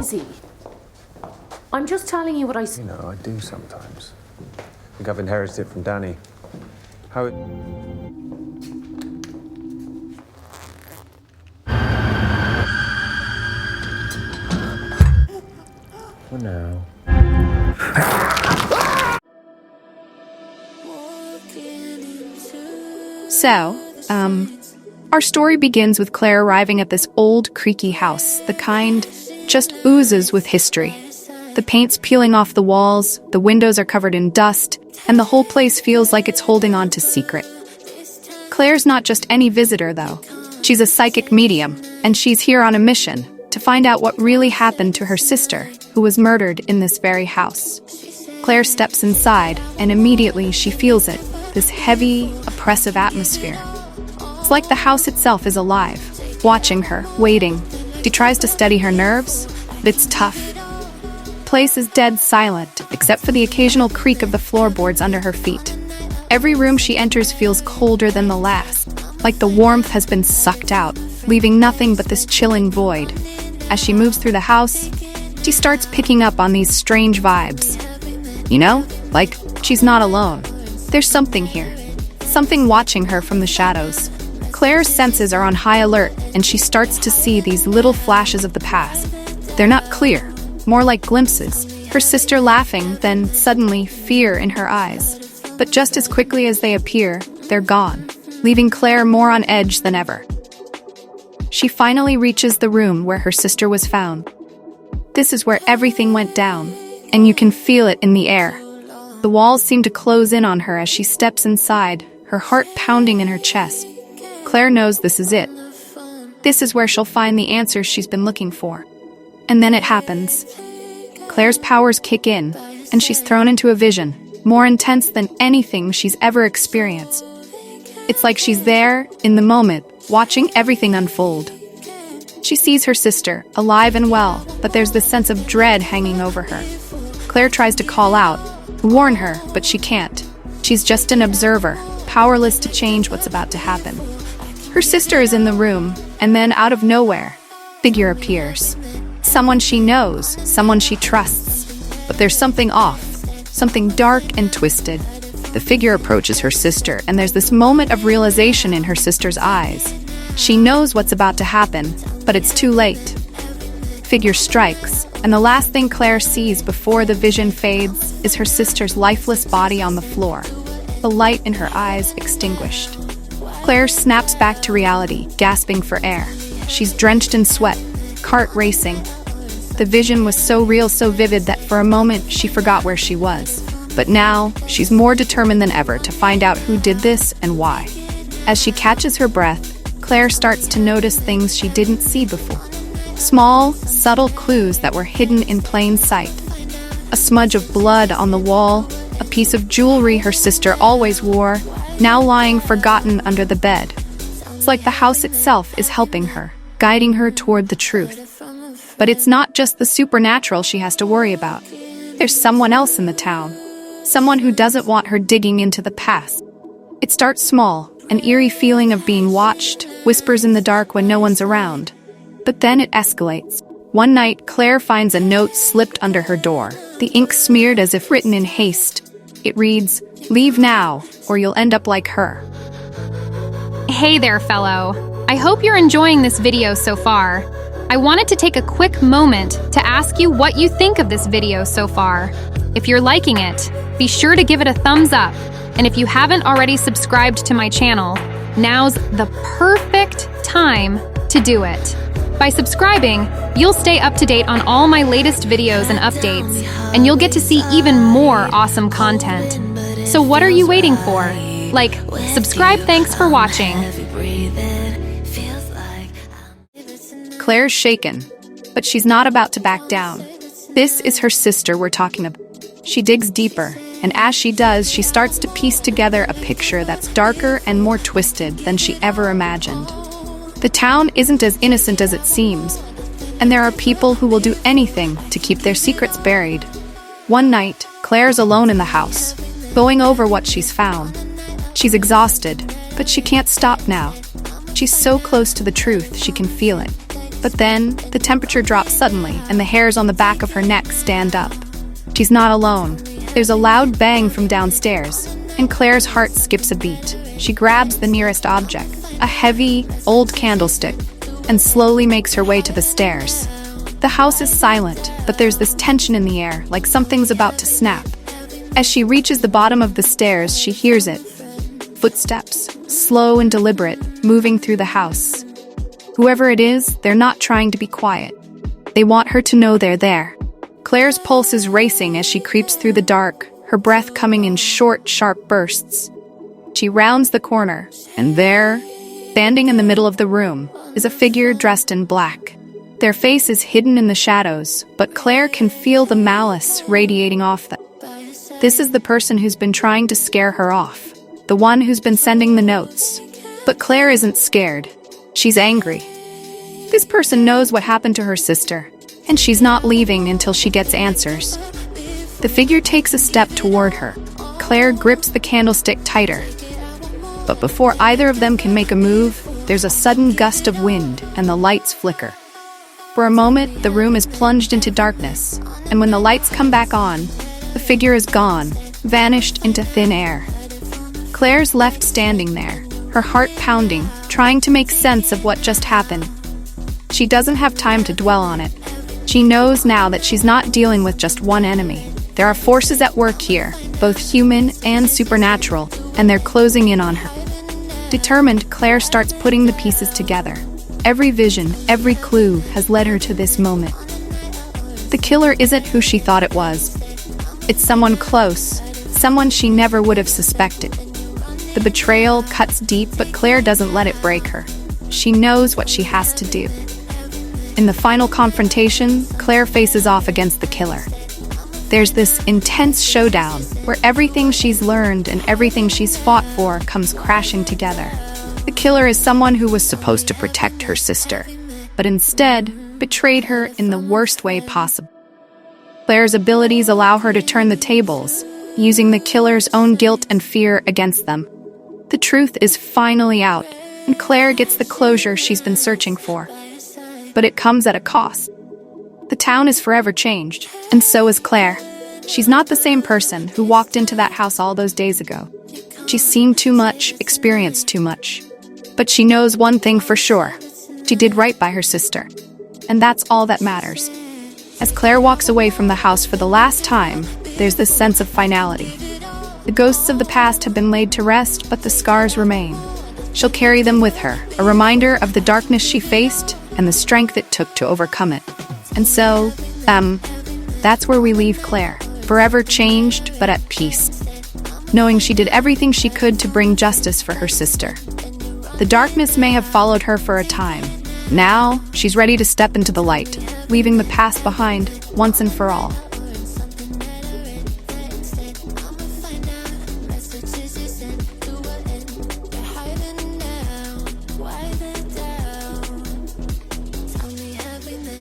Easy. I'm just telling you what I see. You know, I do sometimes. I think I've inherited it from Danny. How it... Oh, no. So, our story begins with Claire arriving at this old, creaky house, the kind just oozes with history. The paint's peeling off the walls, the windows are covered in dust, and the whole place feels like it's holding on to secret. Claire's not just any visitor, though. She's a psychic medium, and she's here on a mission to find out what really happened to her sister, who was murdered in this very house. Claire steps inside, and immediately she feels it, this heavy, oppressive atmosphere. It's like the house itself is alive, watching her, waiting. She tries to steady her nerves, but it's tough. The place is dead silent, except for the occasional creak of the floorboards under her feet. Every room she enters feels colder than the last, like the warmth has been sucked out, leaving nothing but this chilling void. As she moves through the house, she starts picking up on these strange vibes. You know, like she's not alone. There's something here, something watching her from the shadows. Claire's senses are on high alert, and she starts to see these little flashes of the past. They're not clear, more like glimpses. Her sister laughing, then suddenly fear in her eyes. But just as quickly as they appear, they're gone, leaving Claire more on edge than ever. She finally reaches the room where her sister was found. This is where everything went down, and you can feel it in the air. The walls seem to close in on her as she steps inside, her heart pounding in her chest. Claire knows this is it. This is where she'll find the answers she's been looking for. And then it happens. Claire's powers kick in, and she's thrown into a vision, more intense than anything she's ever experienced. It's like she's there, in the moment, watching everything unfold. She sees her sister, alive and well, but there's this sense of dread hanging over her. Claire tries to call out, warn her, but she can't. She's just an observer, powerless to change what's about to happen. Her sister is in the room, and then out of nowhere, a figure appears. Someone she knows, someone she trusts. But there's something off, something dark and twisted. The figure approaches her sister, and there's this moment of realization in her sister's eyes. She knows what's about to happen, but it's too late. Figure strikes, and the last thing Claire sees before the vision fades is her sister's lifeless body on the floor, the light in her eyes extinguished. Claire snaps back to reality, gasping for air. She's drenched in sweat, heart racing. The vision was so real, so vivid that for a moment she forgot where she was. But now, she's more determined than ever to find out who did this and why. As she catches her breath, Claire starts to notice things she didn't see before. Small, subtle clues that were hidden in plain sight. A smudge of blood on the wall, a piece of jewelry her sister always wore, now lying forgotten under the bed. It's like the house itself is helping her, guiding her toward the truth. But it's not just the supernatural she has to worry about. There's someone else in the town. Someone who doesn't want her digging into the past. It starts small, an eerie feeling of being watched, whispers in the dark when no one's around. But then it escalates. One night, Claire finds a note slipped under her door, the ink smeared as if written in haste. It reads, "Leave now, or you'll end up like her." Hey there, fellow. I hope you're enjoying this video so far. I wanted to take a quick moment to ask you what you think of this video so far. If you're liking it, be sure to give it a thumbs up. And if you haven't already subscribed to my channel, now's the perfect time to do it. By subscribing, you'll stay up to date on all my latest videos and updates, and you'll get to see even more awesome content. So what are you waiting for? Like, subscribe. Thanks for watching. Claire's shaken, but she's not about to back down. This is her sister we're talking about. She digs deeper, and as she does, she starts to piece together a picture that's darker and more twisted than she ever imagined. The town isn't as innocent as it seems, and there are people who will do anything to keep their secrets buried. One night, Claire's alone in the house, going over what she's found. She's exhausted, but she can't stop now. She's so close to the truth, she can feel it. But then, the temperature drops suddenly, and the hairs on the back of her neck stand up. She's not alone. There's a loud bang from downstairs, and Claire's heart skips a beat. She grabs the nearest object, a heavy, old candlestick, and slowly makes her way to the stairs. The house is silent, but there's this tension in the air, like something's about to snap. As she reaches the bottom of the stairs, she hears it. Footsteps, slow and deliberate, moving through the house. Whoever it is, they're not trying to be quiet. They want her to know they're there. Claire's pulse is racing as she creeps through the dark, her breath coming in short, sharp bursts. She rounds the corner, and there, standing in the middle of the room, is a figure dressed in black. Their face is hidden in the shadows, but Claire can feel the malice radiating off them. This is the person who's been trying to scare her off, the one who's been sending the notes. But Claire isn't scared. She's angry. This person knows what happened to her sister, and she's not leaving until she gets answers. The figure takes a step toward her. Claire grips the candlestick tighter. But before either of them can make a move, there's a sudden gust of wind, and the lights flicker. For a moment, the room is plunged into darkness, and when the lights come back on, the figure is gone, vanished into thin air. Claire's left standing there, her heart pounding, trying to make sense of what just happened. She doesn't have time to dwell on it. She knows now that she's not dealing with just one enemy. There are forces at work here, both human and supernatural, and they're closing in on her. Determined, Claire starts putting the pieces together. Every vision, every clue has led her to this moment. The killer isn't who she thought it was. It's someone close, someone she never would have suspected. The betrayal cuts deep, but Claire doesn't let it break her. She knows what she has to do. In the final confrontation, Claire faces off against the killer. There's this intense showdown where everything she's learned and everything she's fought for comes crashing together. The killer is someone who was supposed to protect her sister, but instead betrayed her in the worst way possible. Claire's abilities allow her to turn the tables, using the killer's own guilt and fear against them. The truth is finally out, and Claire gets the closure she's been searching for. But it comes at a cost. The town is forever changed, and so is Claire. She's not the same person who walked into that house all those days ago. She's seen too much, experienced too much. But she knows one thing for sure. She did right by her sister. And that's all that matters. As Claire walks away from the house for the last time, there's this sense of finality. The ghosts of the past have been laid to rest, but the scars remain. She'll carry them with her, a reminder of the darkness she faced and the strength it took to overcome it. And so, that's where we leave Claire, forever changed but at peace, knowing she did everything she could to bring justice for her sister. The darkness may have followed her for a time. Now, she's ready to step into the light, leaving the past behind once and for all.